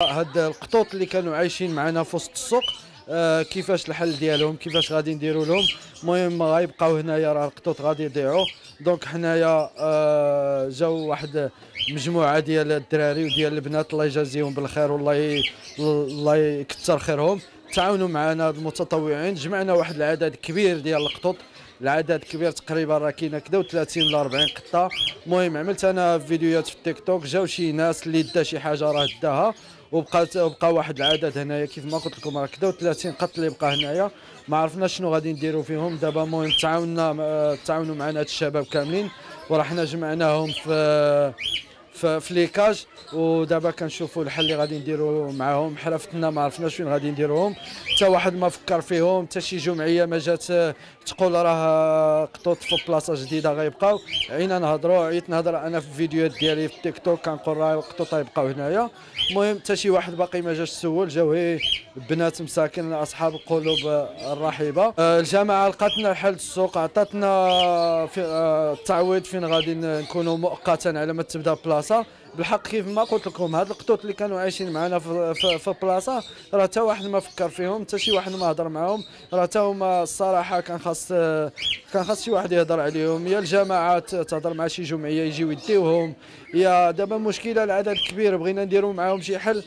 هاد القطوط اللي كانوا عايشين معنا في وسط السوق، كيفاش الحل ديالهم، كيفاش غادي نديروا لهم. المهم غيبقاو هنايا، راه القطوط غادي يضيعوا. دونك حنايا جاو واحد مجموعه ديال الدراري وديال البنات، الله يجازيهم بالخير الله يكثر خيرهم. تعاونوا معنا المتطوعين، جمعنا واحد العدد كبير ديال القطط. العدد كبير تقريبا، راه كاينه كدا 30 ولا 40 قطه. المهم عملت انا فيديوهات في التيك توك، جاو شي ناس اللي دا شي حاجه راه داها، وبقى واحد العدد هنايا كيف ما قلت لكم، راه كدا 30 قط اللي بقى هنايا. ما عرفناش شنو غادي نديروا فيهم دابا. المهم تعاونوا معنا هاد الشباب كاملين، وراه حنا جمعناهم في ليكاج، ودابا كنشوفوا الحل اللي غادي نديروا معاهم. حرفتنا ما عرفناش فين غادي نديروهم، حتى واحد ما فكر فيهم، حتى شي جمعيه ما جات تقول راه قطوط في بلاصه جديده غيبقاو. عينا نهضروا، عييت نهضر انا في الفيديوهات ديالي في التيك توك، كنقول راه القطوط غيبقاو هنايا. المهم حتى شي واحد باقي ما جاش سول، جاو غير بنات مساكن اصحاب القلوب الرحيبه. الجماعه لقاتنا حل السوق، عطاتنا في التعويض فين غادي نكونوا مؤقتا على ما تبدا بلاصه. بالحق كيف ما قلت لكم، هاد القطوط اللي كانوا عايشين معنا في بلاصه، راه حتى واحد ما فكر فيهم، حتى شي واحد ما هضر معاهم. راه حتى هما الصراحه كان خاص شي واحد يهضر عليهم، يا الجماعه تهضر مع شي جمعيه يجيو يديوهم. يا دابا المشكله العدد كبير، بغينا نديروا معاهم شي حل.